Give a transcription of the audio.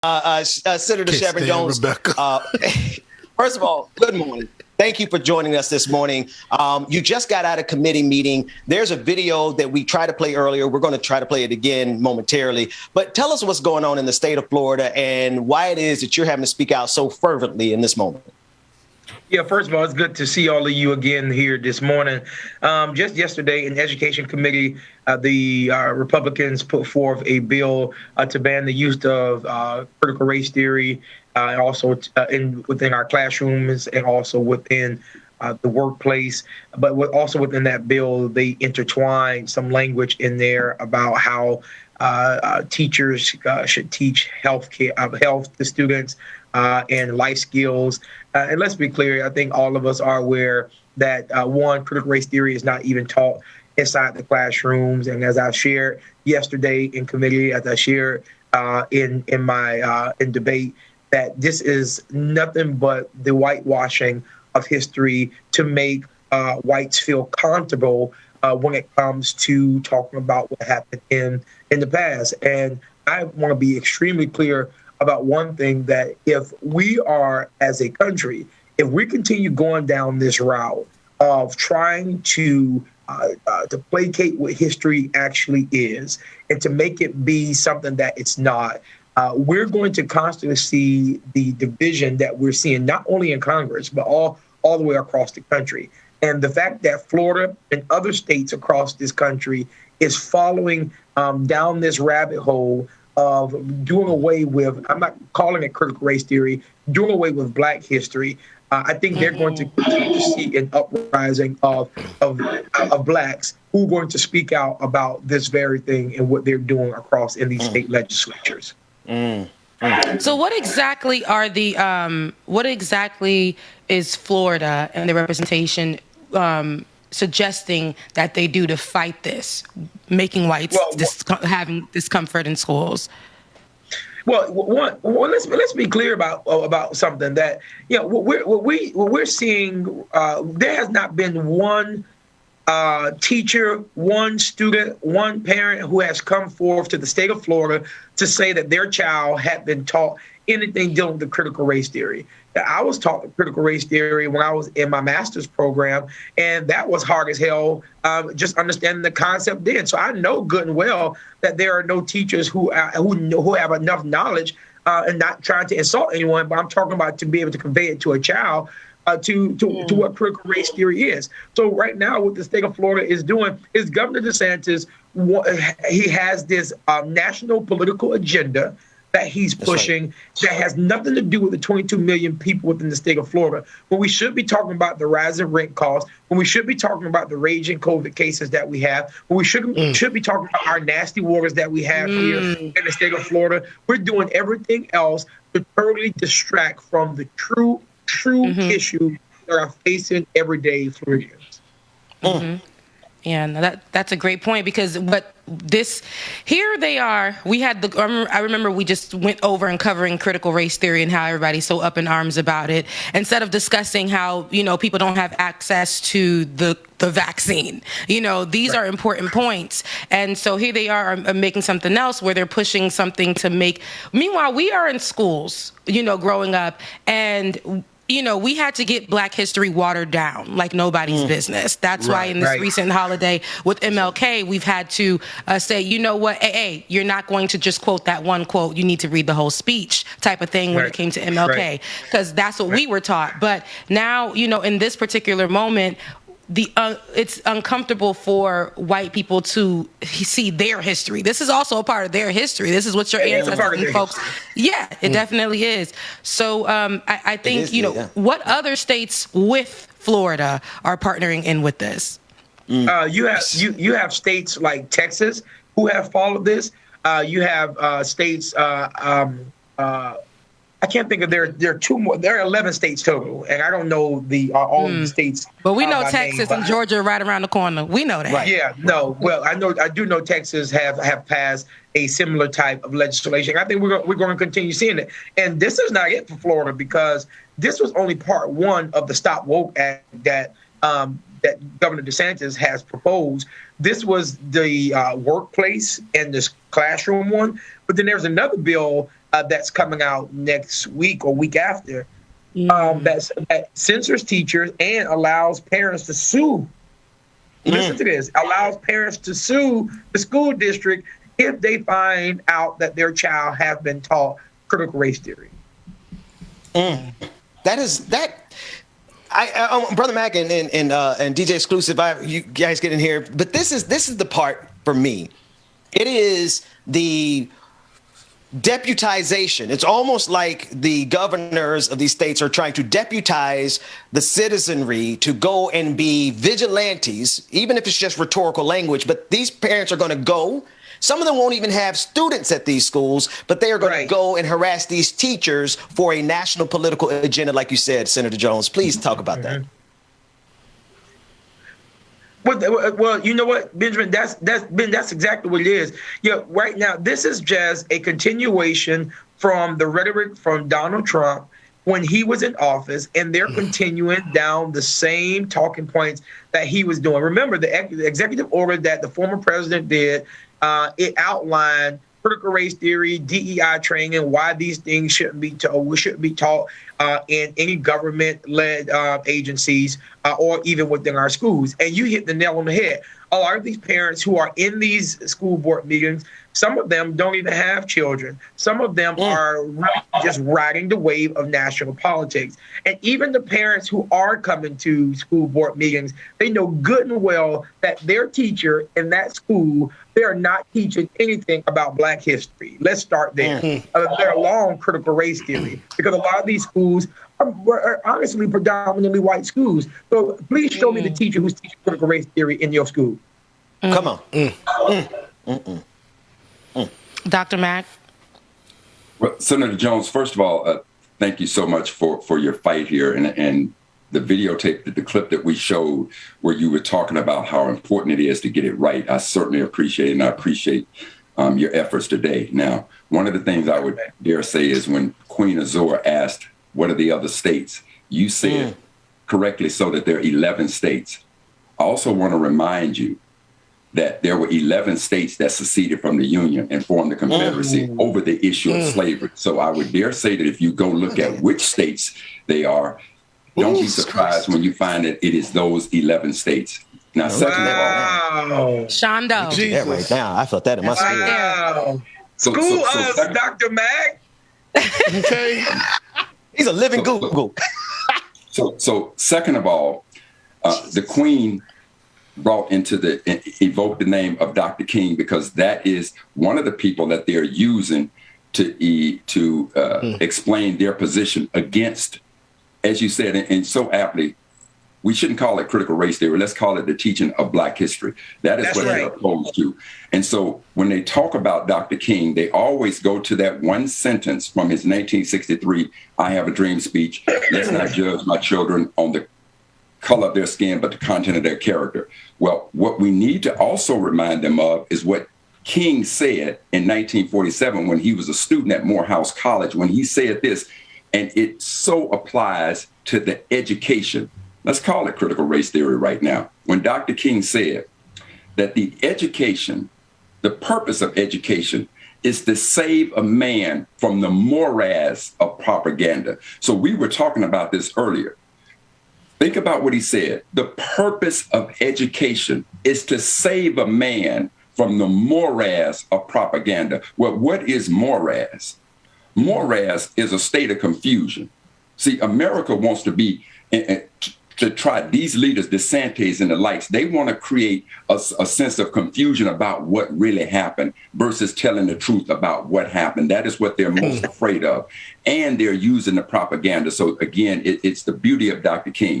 Senator Sen Jones. First of all, good morning. Thank you for joining us this morning. You just got out of committee meeting. There's a video that we tried to play earlier. We're going to try to play it again momentarily. But tell us what's going on in the state of Florida and why it is that you're having to speak out so fervently in this moment. Yeah, first of all, it's good to see all of you again here this morning. Just yesterday in the Education Committee, the Republicans put forth a bill to ban the use of critical race theory, also within our classrooms and also within the workplace. But also within that bill, they intertwined some language in there about how teachers should teach health to students and life skills. And let's be clear, I think all of us are aware that, one, critical race theory is not even taught inside the classrooms. And as I shared yesterday in committee, as I shared in debate, that this is nothing but the whitewashing of history to make whites feel comfortable when it comes to talking about what happened in the past. And I want to be extremely clear about one thing, that if we are, as a country, if we continue going down this route of trying to placate what history actually is and to make it be something that it's not, we're going to constantly see the division that we're seeing, not only in Congress, but all the way across the country. And the fact that Florida and other states across this country is following down this rabbit hole of doing away with, I'm not calling it critical race theory, doing away with Black history, I think they're going to continue to see an uprising of Blacks who are going to speak out about this very thing and what they're doing across in these state legislatures. So what exactly are what exactly is Florida and the representation suggesting that they do to fight this, making whites having discomfort in schools? Well, let's be clear about something, that what we're seeing. There has not been one teacher, one student, one parent who has come forth to the state of Florida to say that their child had been taught anything dealing with the critical race theory. I was taught critical race theory when I was in my master's program, and that was hard as hell, just understanding the concept then. So I know good and well that there are no teachers who have enough knowledge and not trying to insult anyone, but I'm talking about to be able to convey it to a child to what critical race theory is. So right now, what the state of Florida is doing is Governor DeSantis, he has this national political agenda that he's pushing that has nothing to do with the 22 million people within the state of Florida. When we should be talking about the rising rent costs, when we should be talking about the raging COVID cases that we have, when we should be talking about our nasty waters that we have here in the state of Florida, we're doing everything else to totally distract from the true issue that are facing everyday Floridians. Yeah, no, that's a great point, because here they are. I remember we just went over and covering critical race theory and how everybody's so up in arms about it, instead of discussing how, people don't have access to the vaccine. These are important points. And so here they are making something else where they're pushing something to make. Meanwhile, we are in schools, growing up, and we had to get Black history watered down like nobody's business. That's why in this recent holiday with MLK, we've had to say, you know what, hey, you're not going to just quote that one quote. You need to read the whole speech type of thing when it came to MLK, because that's what we were taught. But now, in this particular moment, it's uncomfortable for white people to see their history. This is also a part of their history. This is what your ancestors and folks. Yeah, it definitely is. So I think what other states with Florida are partnering in with this? You have states like Texas who have followed this. You have states. I can't think of there are two more. There are 11 states total, and I don't know all of the states. But we know Texas and Georgia are right around the corner. We know that. Right. Yeah, no. Well, I do know Texas have passed a similar type of legislation. I think we're going to continue seeing it. And this is not it for Florida, because this was only part one of the Stop Woke Act that Governor DeSantis has proposed. This was the workplace and this classroom one. But then there's another bill that's coming out next week or week after that censors teachers and allows parents to sue. Listen to this. Allows parents to sue the school district if they find out that their child has been taught critical race theory. Brother Mac and DJ Exclusive, you guys get in here, but this is the part for me. It is the deputization. It's almost like the governors of these states are trying to deputize the citizenry to go and be vigilantes, even if it's just rhetorical language. But these parents are going to go. Some of them won't even have students at these schools, but they are going to go and harass these teachers for a national political agenda, like you said, Senator Jones. Please talk about that. Well, you know what, Benjamin, that's exactly what it is. Right now, this is just a continuation from the rhetoric from Donald Trump when he was in office, and they're continuing down the same talking points that he was doing. Remember, the executive order that the former president did, it outlined critical race theory, DEI training, why these things shouldn't be taught in any government-led agencies or even within our schools. And you hit the nail on the head. A lot of these parents who are in these school board meetings, some of them don't even have children. Some of them are really just riding the wave of national politics. And even the parents who are coming to school board meetings, they know good and well that their teacher in that school, they are not teaching anything about Black history. Let's start there. They're along critical race theory, because a lot of these schools are honestly predominantly white schools. So please show me the teacher who's teaching critical race theory in your school. Come on. Dr. Mack? Well, Senator Jones, first of all, thank you so much for your fight here. And the videotape, the clip that we showed where you were talking about how important it is to get it right, I certainly appreciate it, and I appreciate your efforts today. Now, one of the things I would dare say is when Queen Azor asked, what are the other states? You said correctly so that there are 11 states. I also want to remind you that there were 11 states that seceded from the Union and formed the Confederacy over the issue of slavery. So I would dare say that if you go look at which states they are, don't be surprised when you find that it is those 11 states. Now, second of all, Shondo. That right now, I felt that in my spirit. Wow. School us, Dr. Mack. Okay. He's a living Google. So second of all, the Queen evoked the name of Dr. King because that is one of the people that they're using to explain their position against, as you said, and so aptly, we shouldn't call it critical race theory. Let's call it the teaching of Black history. That's what they're opposed to. And so when they talk about Dr. King, they always go to that one sentence from his 1963 I Have a Dream speech. Let's not judge my children on the color of their skin, but the content of their character. Well, what we need to also remind them of is what King said in 1947 when he was a student at Morehouse College, when he said this, and it so applies to the education. Let's call it critical race theory right now. When Dr. King said that the purpose of education is to save a man from the morass of propaganda. So we were talking about this earlier. Think about what he said. The purpose of education is to save a man from the morass of propaganda. Well, what is morass? Morass is a state of confusion. See, America wants to be, to try these leaders, DeSantis and the likes, they want to create a sense of confusion about what really happened versus telling the truth about what happened. That is what they're most afraid of. And they're using the propaganda. So again, it's the beauty of Dr. King.